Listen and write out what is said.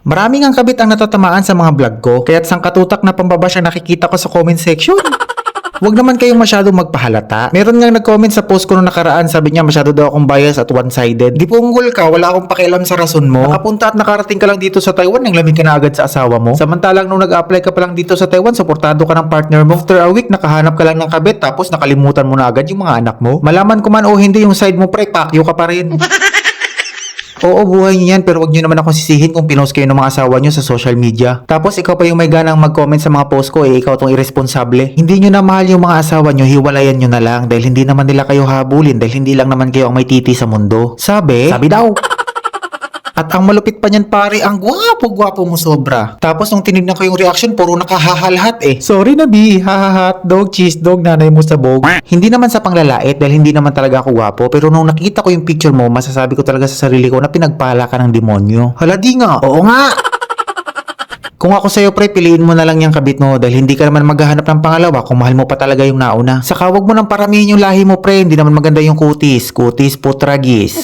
Maraming ang kabit ang natatamaan sa mga vlog ko, kaya't sangkatutak na pambabash ang nakikita ko sa comment section. Huwag naman kayong masyadong magpahalata. Meron nga nag-comment sa post ko nung nakaraan, sabi niya masyado daw akong bias at one-sided. Di punggol ka, wala akong pakialam sa rason mo. Nakapunta at nakarating ka lang dito sa Taiwan, nang lamig ka na agad sa asawa mo. Samantalang nung nag-apply ka pa lang dito sa Taiwan, suportado ka ng partner mo. After a week, nakahanap ka lang ng kabit, tapos nakalimutan mo na agad yung mga anak mo. Malaman ko man o hindi yung side mo, pre, pakyo ka pa rin. Oo, buhay niyo yan, pero wag niyo naman akong sisihin kung pinost kayo ng mga asawa niyo sa social media. Tapos ikaw pa yung may ganang mag-comment sa mga post ko, ikaw tong irresponsable. Hindi niyo na mahal yung mga asawa niyo, hiwalayan niyo na lang dahil hindi naman nila kayo habulin, dahil hindi lang naman kayo ang may titi sa mundo. Sabi daw. At ang malupit pa niyan pare, ang gwapo-gwapo mo sobra. Tapos nung tinignan ko yung reaction, puro nakahahalhat eh. Sorry na B, hahahat, dog, cheese dog, nanay mo sabog. Hindi naman sa panglalait dahil hindi naman talaga ako gwapo, pero nung nakita ko yung picture mo, masasabi ko talaga sa sarili ko na pinagpala ka ng demonyo. Hala di nga, oo nga. Kung ako sa'yo pre, piliin mo na lang yung kabit mo dahil hindi ka naman maghahanap ng pangalawa kung mahal mo pa talaga yung nauna. Saka wag mo nang paramihin yung lahi mo pre, hindi naman maganda yung kutis. Kutis putragis.